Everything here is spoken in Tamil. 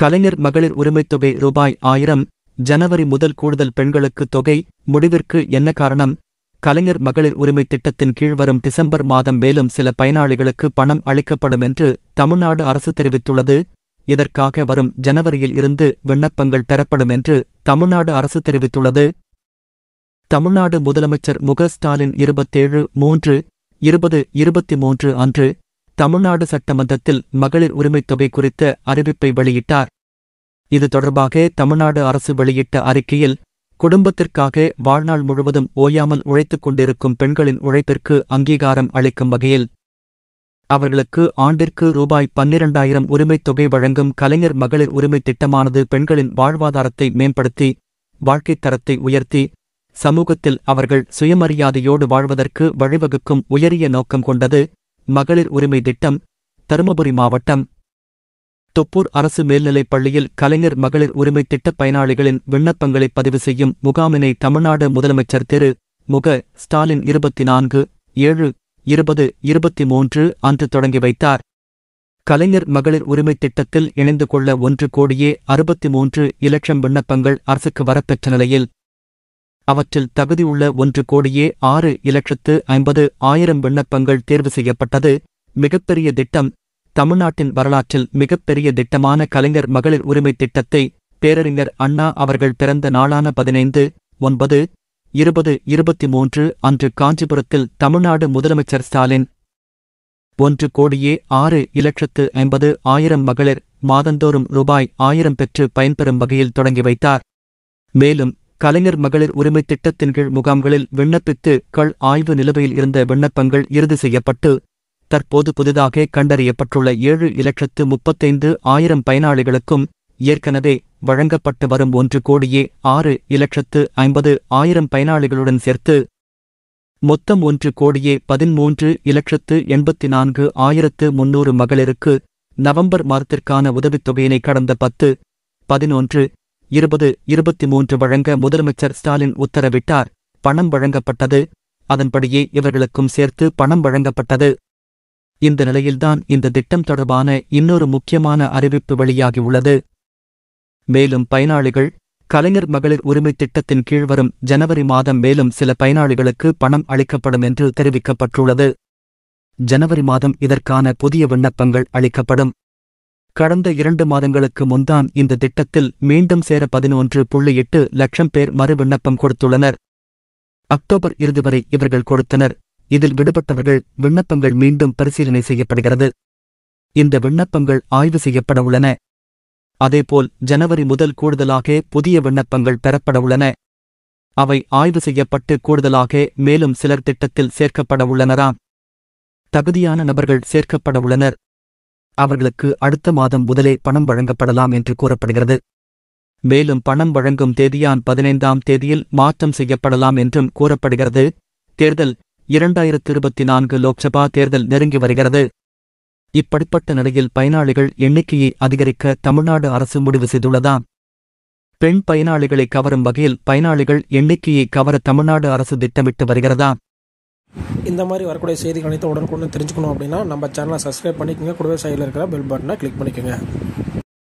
கலைஞர் மகளிர் உரிமைத் தொகை ரூபாய் 1000 ஜனவரி முதல் கூடுதல் பெண்களுக்கு தொகை முடிவிற்கு என்ன காரணம்? கலைஞர் மகளிர் உரிமைத் திட்டத்தின் கீழ் வரும் டிசம்பர் மாதம் மேலும் சில பயனாளிகளுக்கு பணம் அளிக்கப்படும் என்று தமிழ்நாடு அரசு தெரிவித்துள்ளது. இதற்காக வரும் ஜனவரியில் இருந்து விண்ணப்பங்கள் பெறப்படும் என்று தமிழ்நாடு அரசு தெரிவித்துள்ளது. தமிழ்நாடு முதலமைச்சர் மு.க. ஸ்டாலின் 27/3/2023 அன்று தமிழ்நாடு சட்டமன்றத்தில் மகளிர் உரிமைத் தொகை குறித்த அறிவிப்பை வெளியிட்டார். இது தொடர்பாக தமிழ்நாடு அரசு வெளியிட்ட அறிக்கையில், குடும்பத்திற்காக வாழ்நாள் முழுவதும் ஓயாமல் உழைத்துக் கொண்டிருக்கும் பெண்களின் உழைப்பிற்கு அங்கீகாரம் அளிக்கும் வகையில் அவர்களுக்கு ஆண்டிற்கு ரூபாய் 12,000 உரிமைத் தொகை வழங்கும் கலைஞர் மகளிர் உரிமைத் திட்டமானது பெண்களின் வாழ்வாதாரத்தை மேம்படுத்தி, வாழ்க்கைத் தரத்தை உயர்த்தி, சமூகத்தில் அவர்கள் சுயமரியாதையோடு வாழ்வதற்கு வழிவகுக்கும் உயரிய நோக்கம் கொண்டது. மகளிர் உரிமை திட்டம். தருமபுரி மாவட்டம் தொப்பூர் அரசு மேல்நிலைப் பள்ளியில் கலைஞர் மகளிர் உரிமைத் திட்டப் பயனாளிகளின் விண்ணப்பங்களை பதிவு செய்யும் முகாமினை தமிழ்நாடு முதலமைச்சர் திரு மு.க. ஸ்டாலின் 24/7/2023 அன்று தொடங்கி வைத்தார். கலைஞர் மகளிர் உரிமைத் திட்டத்தில் இணைந்து கொள்ள 1,63,00,000 விண்ணப்பங்கள் அரசுக்கு வரப்பெற்ற நிலையில் அவற்றில் தகுதியுள்ள 1,06,50,000 விண்ணப்பங்கள் தேர்வு செய்யப்பட்டது. மிகப்பெரிய திட்டம். தமிழ்நாட்டின் வரலாற்றில் மிகப்பெரிய திட்டமான கலைஞர் மகளிர் உரிமைத் திட்டத்தை பேரறிஞர் அண்ணா அவர்கள் பிறந்த நாளான 15/9/2023 அன்று காஞ்சிபுரத்தில் தமிழ்நாடு முதலமைச்சர் ஸ்டாலின் 1,06,50,000 மகளிர் மாதந்தோறும் ரூபாய் 1000 பெற்று பயன்பெறும் வகையில் தொடங்கி வைத்தார். மேலும் கலைஞர் மகளிர் உரிமைத் திட்டத்தின் கீழ் முகாம்களில் விண்ணப்பித்து ஆய்வு நிலுவையில் இருந்த விண்ணப்பங்கள் இறுதி செய்யப்பட்டு, தற்போது புதிதாக கண்டறியப்பட்டுள்ள 7,35,000 பயனாளிகளுக்கும் ஏற்கனவே வழங்கப்பட்டு வரும் 1,06,50,000 பயனாளிகளுடன் சேர்த்து மொத்தம் 1,13,84,300 மகளிருக்கு நவம்பர் மாதத்திற்கான உதவித்தொகையினை கடந்த 10/11/2023 வழங்க முதலமைச்சர் ஸ்டாலின் உத்தரவிட்டார். பணம் வழங்கப்பட்டது. அதன்படியே இவர்களுக்கும் சேர்த்து பணம் வழங்கப்பட்டது. இந்த நிலையில்தான் இந்த திட்டம் தொடர்பான இன்னொரு முக்கியமான அறிவிப்பு வெளியாகியுள்ளது. மேலும் பயனாளிகள் கலைஞர் மகளிர் உரிமைத் திட்டத்தின் கீழ் வரும் ஜனவரி மாதம் மேலும் சில பயனாளிகளுக்கு பணம் அளிக்கப்படும் என்று தெரிவிக்கப்பட்டுள்ளது. ஜனவரி மாதம் இதற்கான புதிய விண்ணப்பங்கள் அளிக்கப்படும். கடந்த 2 மாதங்களுக்கு முன்தான் இந்த திட்டத்தில் மீண்டும் சேர 11.8 லட்சம் பேர் மறு விண்ணப்பம் கொடுத்துள்ளனர். அக்டோபர் இறுதி வரை இவர்கள் கொடுத்தனர். இதில் விடுபட்டவர்கள் விண்ணப்பங்கள் மீண்டும் பரிசீலனை செய்யப்படுகிறது. இந்த விண்ணப்பங்கள் ஆய்வு செய்யப்பட உள்ளன. அதேபோல் ஜனவரி முதல் கூடுதலாக புதிய விண்ணப்பங்கள் பெறப்பட உள்ளன. அவை ஆய்வு செய்யப்பட்டு கூடுதலாக மேலும் சிலர் திட்டத்தில் சேர்க்கப்பட உள்ளனராம். தகுதியான நபர்கள் சேர்க்கப்பட உள்ளனர். அவர்களுக்கு அடுத்த மாதம் முதலே பணம் வழங்கப்படலாம் என்று கூறப்படுகிறது. மேலும் பணம் வழங்கும் தேதியான் 15ஆம் தேதியில் மாற்றம் செய்யப்படலாம் என்றும் கூறப்படுகிறது. தேர்தல் 2024 லோக்சபா தேர்தல் நெருங்கி வருகிறது. இப்படிப்பட்ட நிலையில் பயனாளிகள் எண்ணிக்கையை அதிகரிக்க தமிழ்நாடு அரசு முடிவு செய்துள்ளதாம். பெண் பயனாளிகளை கவரும் வகையில் பயனாளிகள் எண்ணிக்கையை கவர தமிழ்நாடு அரசு திட்டமிட்டு வருகிறதாம். இந்த மாதிரி வரக்கூடிய செய்திகள் அனைத்தும் உடனுக்குடன் தெரிஞ்சுக்கணும் அப்படின்னா நம்ம சேனலை சப்ஸ்கிரைப் பண்ணிக்கோங்க. கூடவே சைடில் இருக்கிற பெல் பட்டனை கிளிக் பண்ணிக்கோங்க.